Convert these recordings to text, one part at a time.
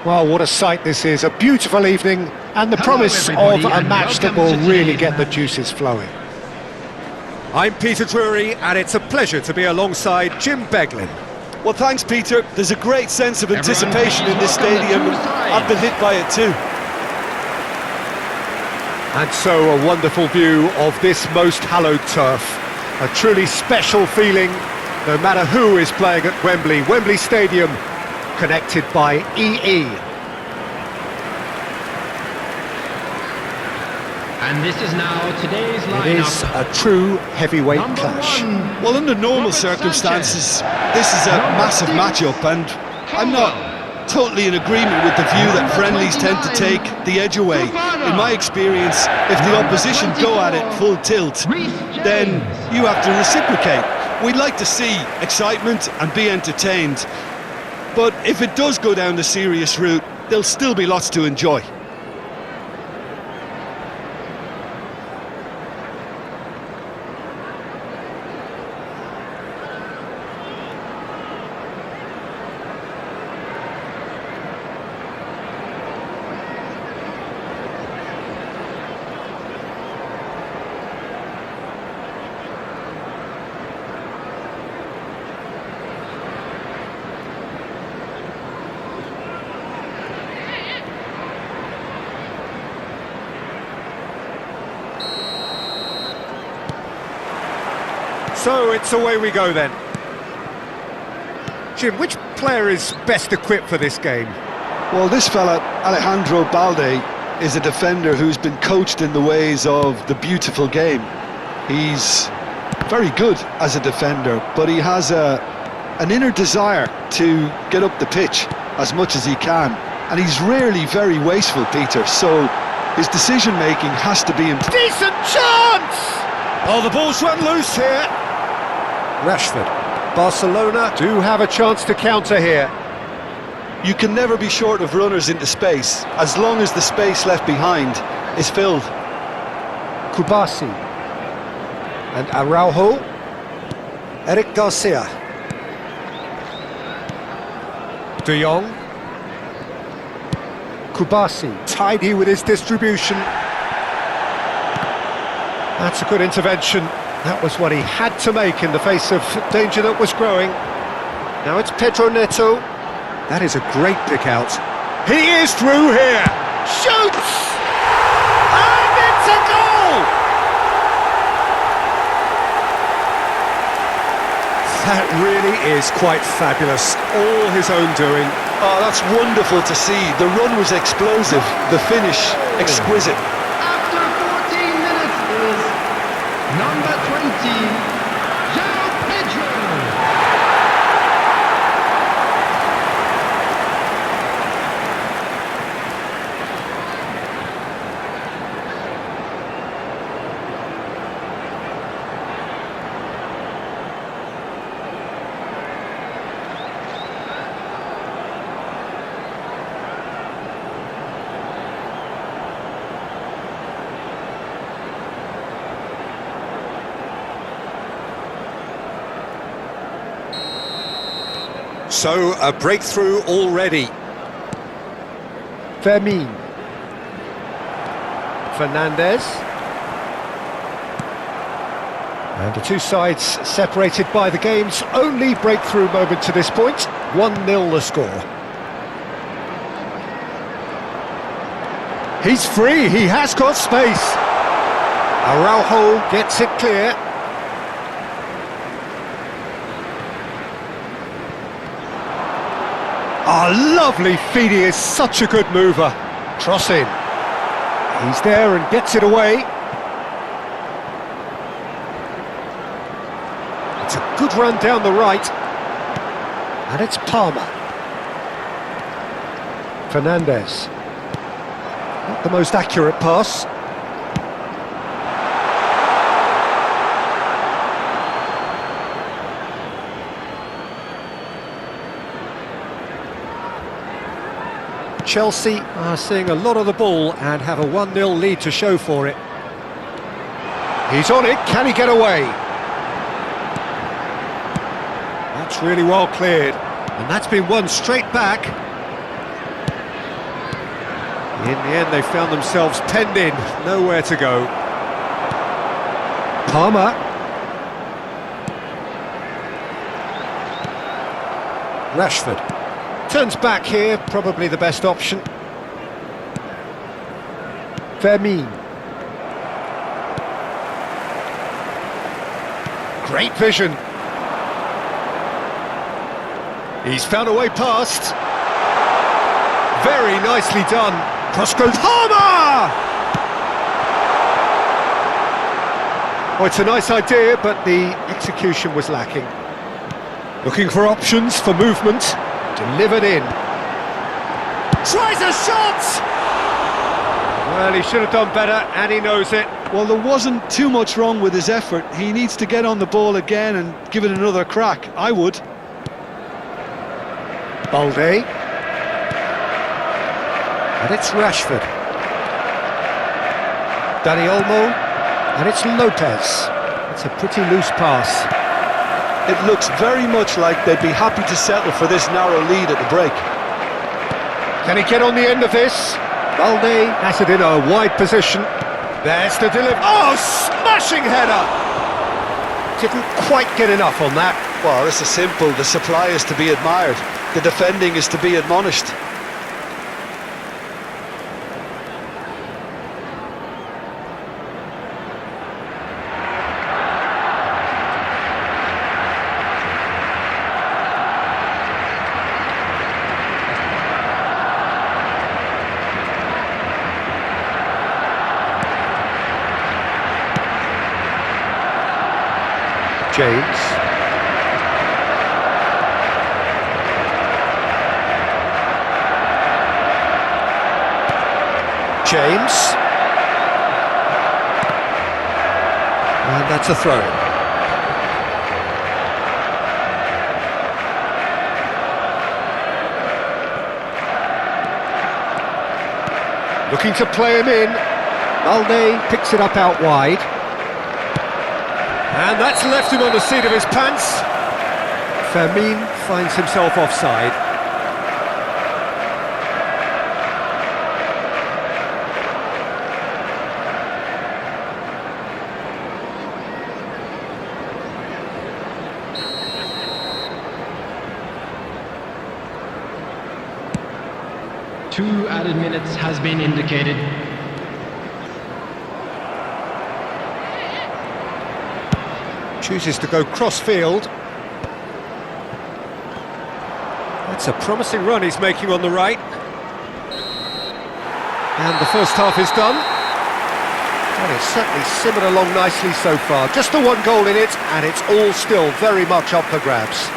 Well, what a sight this is, a beautiful evening, and the promise of a match that will really get the juices flowing. I'm Peter Drury, and it's a pleasure to be alongside Jim Beglin. Well, thanks, Peter. There's a great sense of anticipation in this stadium, and I've been hit by it too. And so a wonderful view of this most hallowed turf. A truly special feeling, no matter who is playing at Wembley. Wembley Stadium, connected by EE. And this is now today's lineup. It is a true heavyweight clash. Well, under normal circumstances, this is a massive matchup, and I'm not totally in agreement with the view that friendlies tend to take the edge away. In my experience, if the opposition go at it full tilt, then you have to reciprocate. We'd like to see excitement and be entertained, but if it does go down the serious route, there'll still be lots to enjoy. So it's away we go then. Jim, which player is best equipped for this game? Well, this fella, Alejandro Balde, is a defender who's been coached in the ways of the beautiful game. He's very good as a defender, but he has an inner desire to get up the pitch as much as he can. And he's rarely very wasteful, Peter, so his decision-making has to be improved. Decent chance! Oh, the ball's run loose here. Rashford. Barcelona do have a chance to counter here. You can never be short of runners into space, as long as the space left behind is filled. Kubasi. And Araujo. Eric Garcia. De Jong. Kubasi. Tidy with his distribution. That's a good intervention. That was what he had to make in the face of danger that was growing. Now it's Pedro Neto. That is a great pick out. He is through here. Shoots! And it's a goal! That really is quite fabulous. All his own doing. Oh, that's wonderful to see. The run was explosive, the finish exquisite. After 14 minutes is number 20, João Pedro. So, a breakthrough already. Fermin. Fernandez. And the two sides separated by the game's only breakthrough moment to this point. 1-0 the score. He's free, he has got space. Araujo gets it clear. Oh, lovely feed, he is such a good mover. Cross in. He's there and gets it away. It's a good run down the right. And it's Palmer. Fernandez. Not the most accurate pass. Chelsea are seeing a lot of the ball and have a 1-0 lead to show for it. He's on it, can he get away? That's really well cleared, and that's been won straight back. In the end, they found themselves penned in, nowhere to go. Palmer. Rashford. Turns back here, probably the best option. Firmino. Great vision. He's found a way past. Very nicely done. Cross goes Palmer! Oh, it's a nice idea, but the execution was lacking. Looking for options, for movement. Delivered in. Tries a shot! Well, he should have done better, and he knows it. Well, there wasn't too much wrong with his effort. He needs to get on the ball again and give it another crack. I would. Balde. And it's Rashford. Dani Olmo. And it's Lopez. It's a pretty loose pass. It looks very much like they'd be happy to settle for this narrow lead at the break. Can he get on the end of this? Balde has it in a wide position. There's the delivery. Oh, smashing header! Didn't quite get enough on that. Well, this is simple. The supply is to be admired. The defending is to be admonished. James. James. And that's a throw. Looking to play him in. Balde picks it up out wide. And that's left him on the seat of his pants. Firmino finds himself offside. Two added minutes has been indicated. Chooses to go cross-field. That's a promising run he's making on the right. And the first half is done. Well, it's certainly simmered along nicely so far. Just the one goal in it, and it's all still very much up for grabs.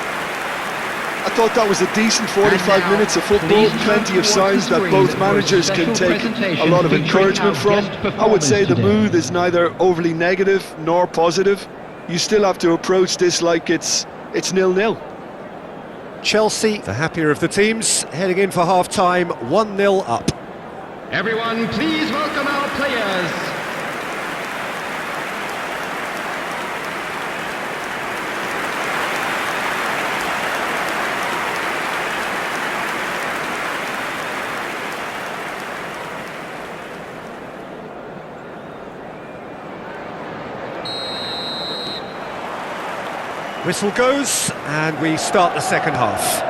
I thought that was a decent 45 now, minutes of football, please plenty of turn signs that towards the both screen for a managers can special take presentation a lot of featuring encouragement our from. guest I would say the performance mood is neither overly negative nor positive. You still have to approach this like it's 0-0. Chelsea, The happier of the teams, heading in for half-time, 1-0 up. Everyone, please welcome our players. Whistle goes, and we start the second half.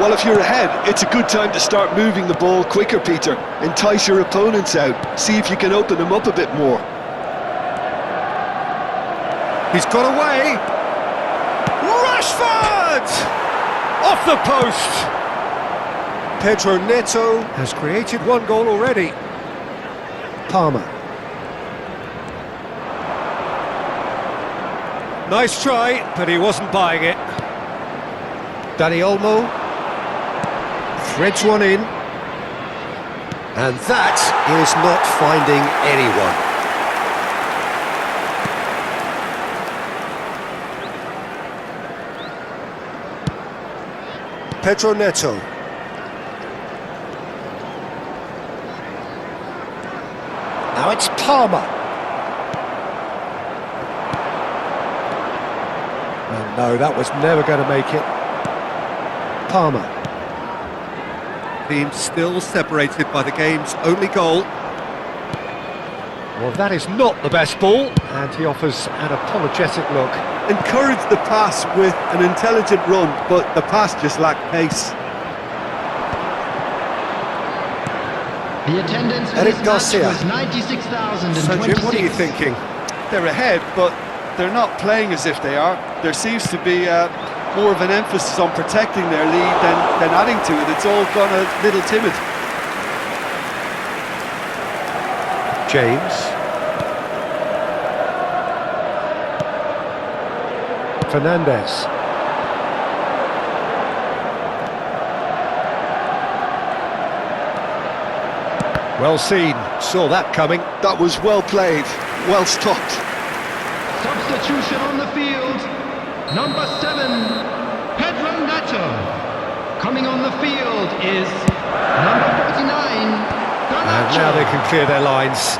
Well, if you're ahead, it's a good time to start moving the ball quicker, Peter. Entice your opponents out. See if you can open them up a bit more. He's got away. Rashford! Off the post. Pedro Neto has created one goal already. Palmer. Nice try, but he wasn't buying it. Dani Olmo threads one in, and that is not finding anyone. Pedro Neto. Now it's Palmer. No, that was never going to make it. Palmer. teams still separated by the game's only goal. Well, that is not the best ball, and he offers an apologetic look. Encouraged the pass with an intelligent run, but the pass just lacked pace. The attendance for Eric this match Garcia. was 96,026. So, Jim, what are you thinking? They're ahead, but they're not playing as if they are. There seems to be more of an emphasis on protecting their lead than adding to it. It's all gone a little timid. James. Fernandes. Well seen, saw that coming. That was well played, well stopped. Substitution on the field. Number 7, Pedro Neto. Coming on the field is number 49, And now they can clear their lines.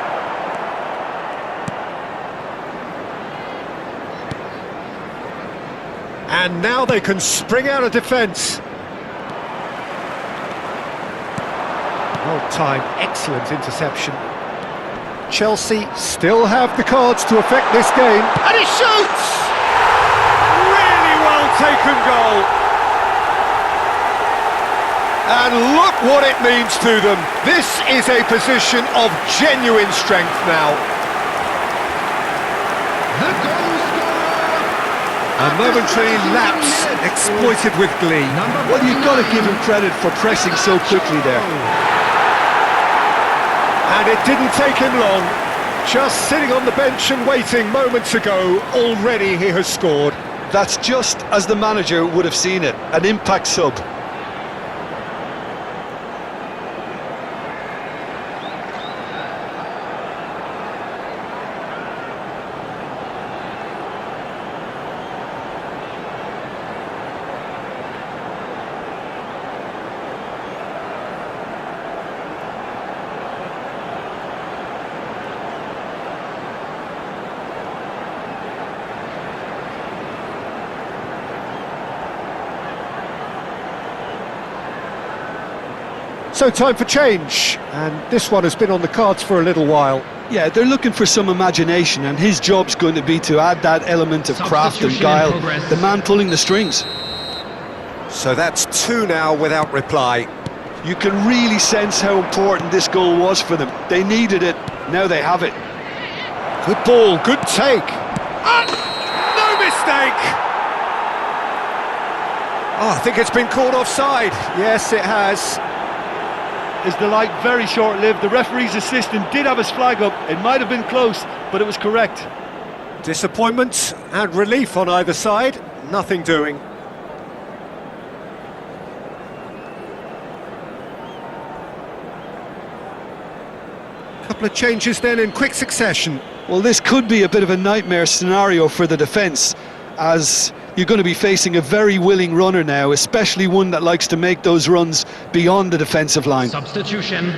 And now they can spring out of defence. Well-timed, excellent interception. Chelsea still have the cards to affect this game. And he shoots! Really well taken goal. And look what it means to them. This is a position of genuine strength now. The goal scorer. A momentary lapse exploited with glee. Well, you've got to give him credit for pressing so quickly there. And it didn't take him long. Just sitting on the bench and waiting moments ago, already he has scored. That's just as the manager would have seen it, an impact sub. So time for change, and this one has been on the cards for a little while. Yeah, they're looking for some imagination, and his job's going to be to add that element of craft and Substitution in guile. progress. The man pulling the strings. So that's two now without reply. You can really sense how important this goal was for them. They needed it, now they have it. Good ball, good take. And no mistake! Oh, I think it's been called offside. Yes, it has. Is the light very short-lived? The referee's assistant did have his flag up. It might have been close, but it was correct. Disappointment and relief on either side. Nothing doing. Couple of changes then in quick succession. Well, this could be a bit of a nightmare scenario for the defence, as you're going to be facing a very willing runner now, especially one that likes to make those runs beyond the defensive line. Substitution.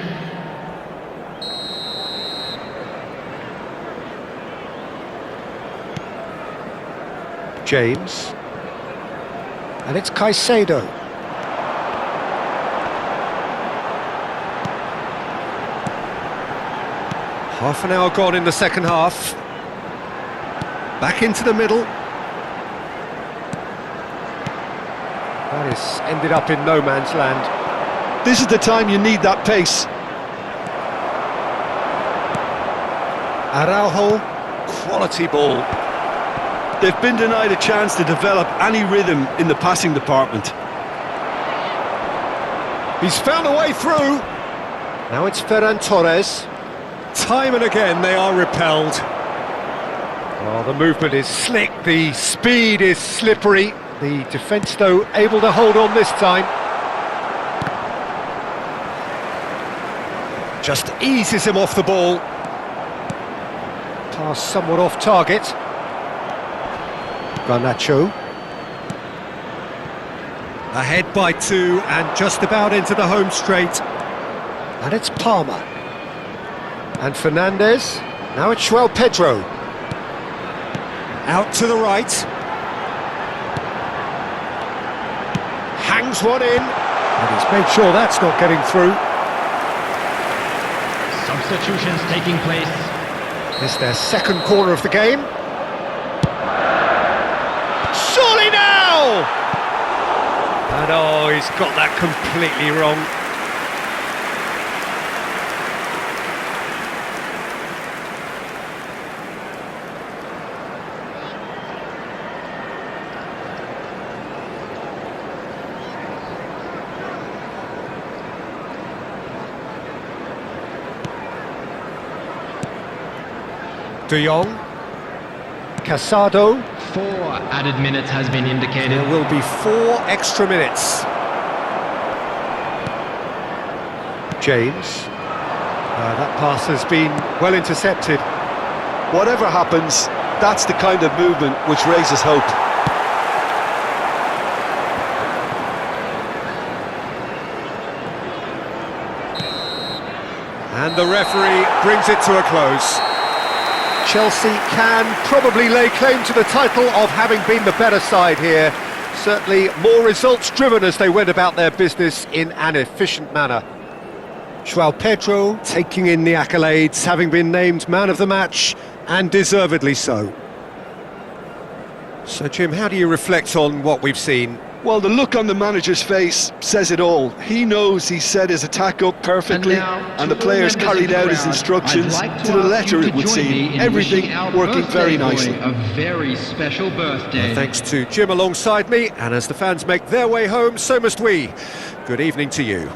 James. And it's Caicedo. Half an hour gone in the second half. Back into the middle. That is ended up in no man's land. This is the time you need that pace. Araujo, quality ball. They've been denied a chance to develop any rhythm in the passing department. He's found a way through. Now it's Ferran Torres. Time and again they are repelled. Oh, the movement is slick, the speed is slippery. The defence, though, able to hold on this time. Just eases him off the ball. Pass somewhat off target. Garnacho. Ahead by 2 and just about into the home straight. And it's Palmer. And Fernandes. Now it's João Pedro. Out to the right. Hangs one in. And he's made sure that's not getting through. Substitutions taking place. It's their second corner of the game. Surely now! And oh, he's got that completely wrong. De Jong, Casado. 4 added minutes has been indicated. There will be 4 extra minutes. James. That pass has been well intercepted. Whatever happens, that's the kind of movement which raises hope. And the referee brings it to a close. Chelsea can probably lay claim to the title of having been the better side here. Certainly more results-driven as they went about their business in an efficient manner. João Pedro taking in the accolades, having been named man of the match, and deservedly so. So, Jim, how do you reflect on what we've seen? Well, the look on the manager's face says it all. He knows he set his attack up perfectly, and the players carried out his instructions to the letter, it would seem. Everything working very nicely. A very special birthday. Well, thanks to Jim alongside me, and as the fans make their way home, so must we. Good evening to you.